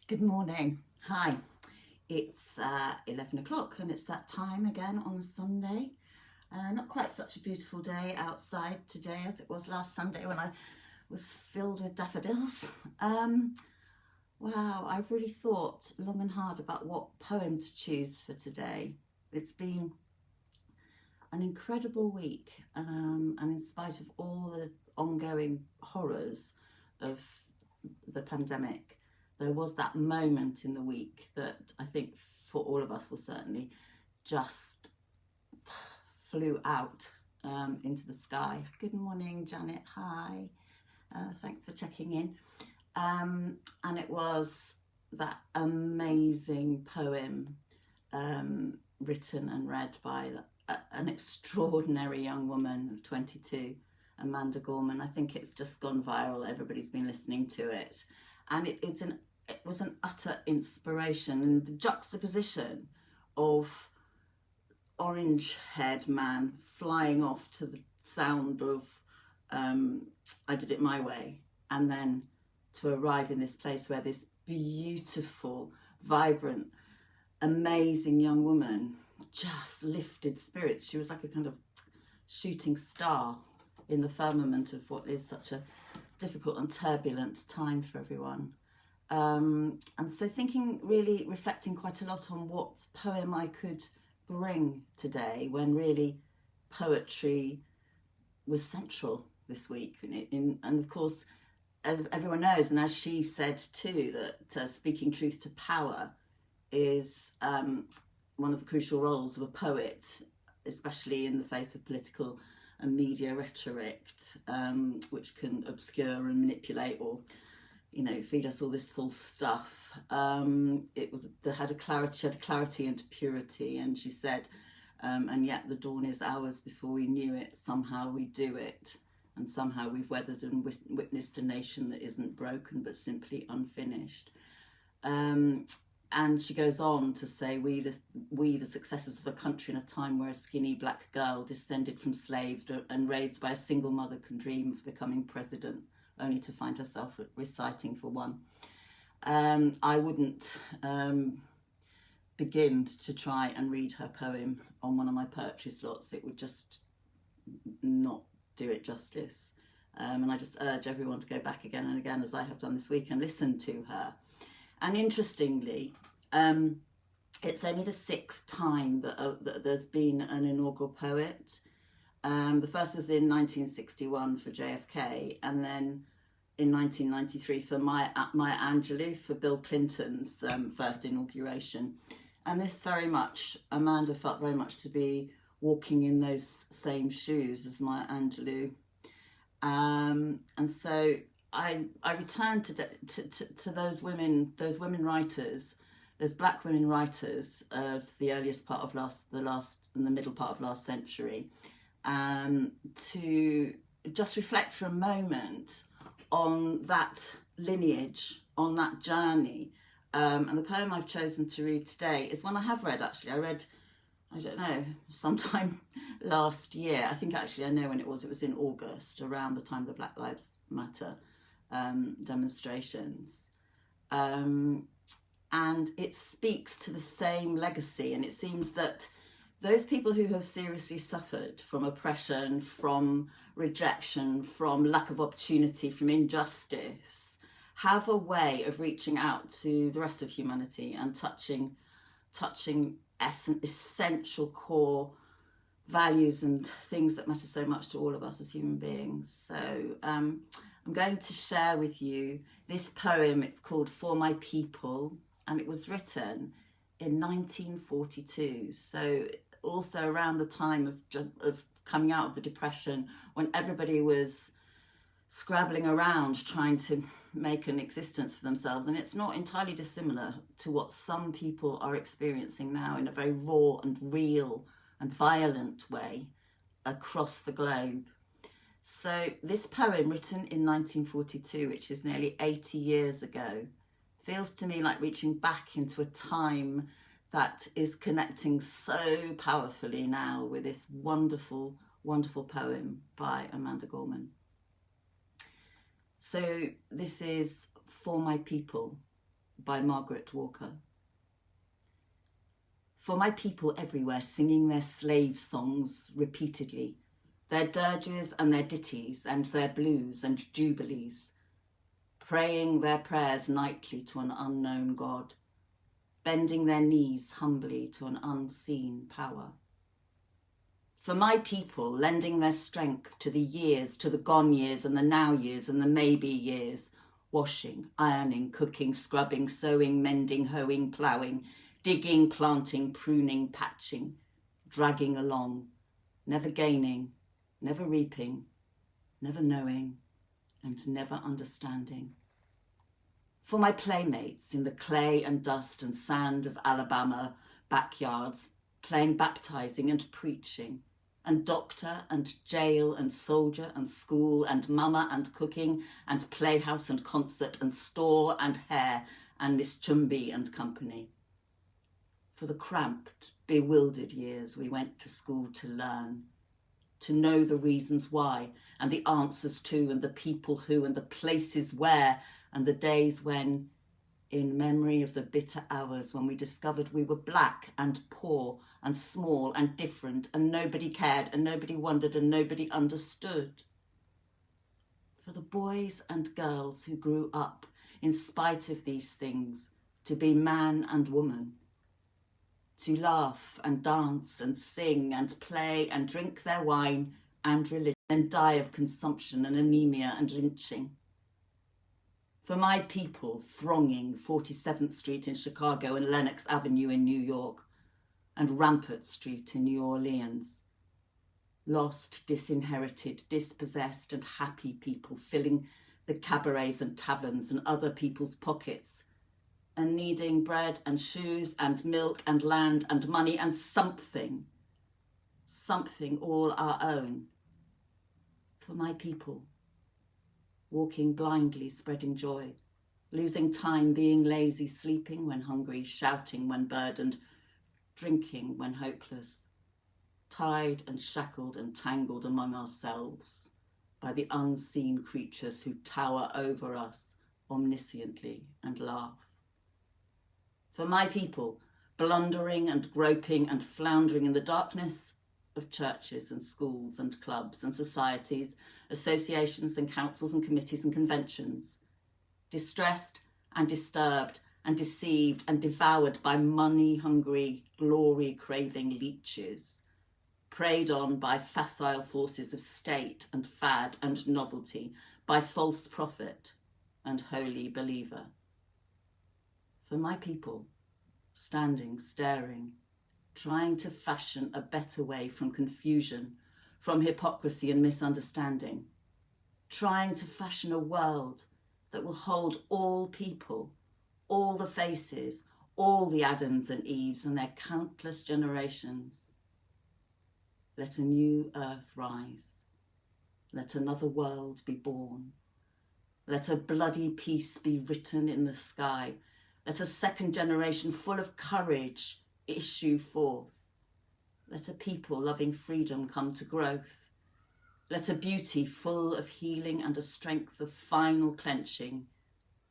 Good morning. Hi. It's 11 o'clock and it's that time again on a Sunday. Not quite such a beautiful day outside today as it was last Sunday when I was filled with daffodils. Wow, I've really thought long and hard about what poem to choose for today. It's been an incredible week, and in spite of all the ongoing horrors of the pandemic, there was that moment in the week that I think for all of us will certainly just flew out into the sky. Good morning, Janet. Hi. Thanks for checking in. And it was that amazing poem written and read by an extraordinary young woman of 22, Amanda Gorman. I think it's just gone viral. Everybody's been listening to it. And it was an utter inspiration. And the juxtaposition of orange-haired man flying off to the sound of I Did It My Way, and then to arrive in this place where this beautiful, vibrant, amazing young woman just lifted spirits. She was like a kind of shooting star in the firmament of what is such a difficult and turbulent time for everyone. And so really reflecting quite a lot on what poem I could bring today, when really poetry was central this week. And of course, everyone knows, and as she said too, that speaking truth to power is one of the crucial roles of a poet, especially in the face of political and media rhetoric, which can obscure and manipulate, or feed us all this false stuff. She had a clarity and purity, and she said, and yet the dawn is ours before we knew it. Somehow we do it, and somehow we've weathered and witnessed a nation that isn't broken but simply unfinished. And she goes on to say, we the successors of a country in a time where a skinny black girl descended from slaves and raised by a single mother can dream of becoming president, only to find herself reciting for one. I wouldn't begin to try and read her poem on one of my poetry slots. It would just not do it justice. And I just urge everyone to go back again and again, as I have done this week, and listen to her. And interestingly, it's only the 6th time that there's been an inaugural poet. The first was in 1961 for JFK, and then in 1993 for Maya Angelou for Bill Clinton's first inauguration. And this Amanda felt very much to be walking in those same shoes as Maya Angelou. And so I returned to those women writers, those black women writers of the earliest part of the middle part of last century, to just reflect for a moment on that lineage, on that journey. And the poem I've chosen to read today is one I have read, actually. I read, I don't know, sometime last year. I think actually I know when it was. It was in August, around the time of the Black Lives Matter demonstrations. And it speaks to the same legacy. And it seems that those people who have seriously suffered from oppression, from rejection, from lack of opportunity, from injustice, have a way of reaching out to the rest of humanity and touching essential core values and things that matter so much to all of us as human beings. So I'm going to share with you this poem. It's called For My People, and it was written in 1942. So also around the time of coming out of the Depression, when everybody was scrabbling around trying to make an existence for themselves. And it's not entirely dissimilar to what some people are experiencing now in a very raw and real and violent way across the globe. So this poem, written in 1942, which is nearly 80 years ago, feels to me like reaching back into a time that is connecting so powerfully now with this wonderful, wonderful poem by Amanda Gorman. So this is For My People by Margaret Walker. For my people everywhere singing their slave songs repeatedly, their dirges and their ditties and their blues and jubilees, praying their prayers nightly to an unknown God, bending their knees humbly to an unseen power. For my people lending their strength to the years, to the gone years and the now years and the maybe years, washing, ironing, cooking, scrubbing, sewing, mending, hoeing, ploughing, digging, planting, pruning, patching, dragging along, never gaining, never reaping, never knowing, and never understanding. For my playmates in the clay and dust and sand of Alabama backyards, playing baptizing and preaching, and doctor and jail and soldier and school and mama and cooking and playhouse and concert and store and hair and Miss Chumby and company. For the cramped, bewildered years we went to school to learn, to know the reasons why and the answers to and the people who and the places where and the days when, in memory of the bitter hours when we discovered we were black and poor and small and different and nobody cared and nobody wondered and nobody understood. For the boys and girls who grew up in spite of these things to be man and woman, to laugh and dance and sing and play and drink their wine and religion and die of consumption and anemia and lynching. For my people thronging 47th Street in Chicago and Lenox Avenue in New York and Rampart Street in New Orleans. Lost, disinherited, dispossessed and happy people filling the cabarets and taverns and other people's pockets and needing bread and shoes and milk and land and money and something all our own. For my people, walking blindly, spreading joy, losing time, being lazy, sleeping when hungry, shouting when burdened, drinking when hopeless, tied and shackled and tangled among ourselves by the unseen creatures who tower over us omnisciently and laugh. For my people, blundering and groping and floundering in the darkness of churches and schools and clubs and societies, associations and councils and committees and conventions, distressed and disturbed and deceived and devoured by money-hungry, glory-craving leeches, preyed on by facile forces of state and fad and novelty, by false prophet and holy believer. For my people, standing, staring, trying to fashion a better way from confusion, from hypocrisy and misunderstanding, trying to fashion a world that will hold all people, all the faces, all the Adams and Eves and their countless generations. Let a new earth rise. Let another world be born. Let a bloody peace be written in the sky. Let a second generation full of courage issue forth. Let a people loving freedom come to growth. Let a beauty full of healing and a strength of final clenching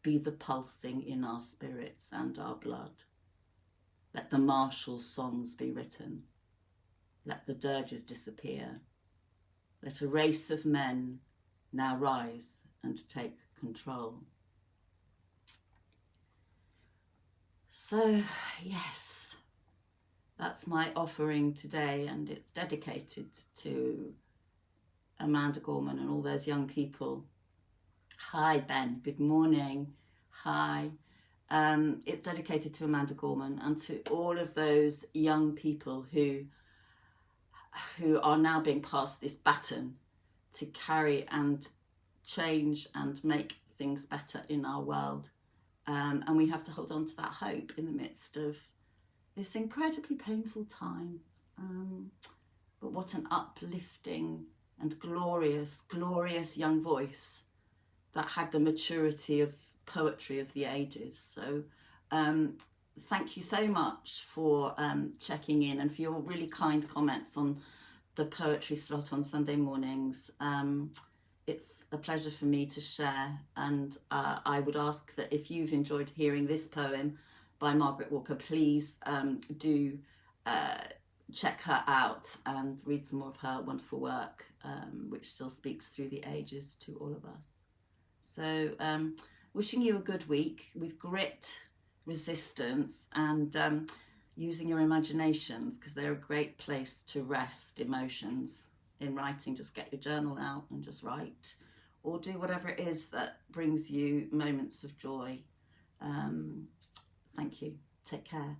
be the pulsing in our spirits and our blood. Let the martial songs be written. Let the dirges disappear. Let a race of men now rise and take control. So, yes, that's my offering today, and it's dedicated to Amanda Gorman and all those young people. Hi, Ben. Good morning. Hi. It's dedicated to Amanda Gorman and to all of those young people who are now being passed this baton to carry and change and make things better in our world. And we have to hold on to that hope in the midst of this incredibly painful time. But what an uplifting and glorious, glorious young voice that had the maturity of poetry of the ages. So thank you so much for checking in and for your really kind comments on the poetry slot on Sunday mornings. it's a pleasure for me to share, and I would ask that if you've enjoyed hearing this poem by Margaret Walker, please do check her out and read some more of her wonderful work, which still speaks through the ages to all of us. So wishing you a good week with grit, resistance, and using your imaginations, because they're a great place to rest emotions. In writing, just get your journal out and just write, or do whatever it is that brings you moments of joy. Thank you. Take care.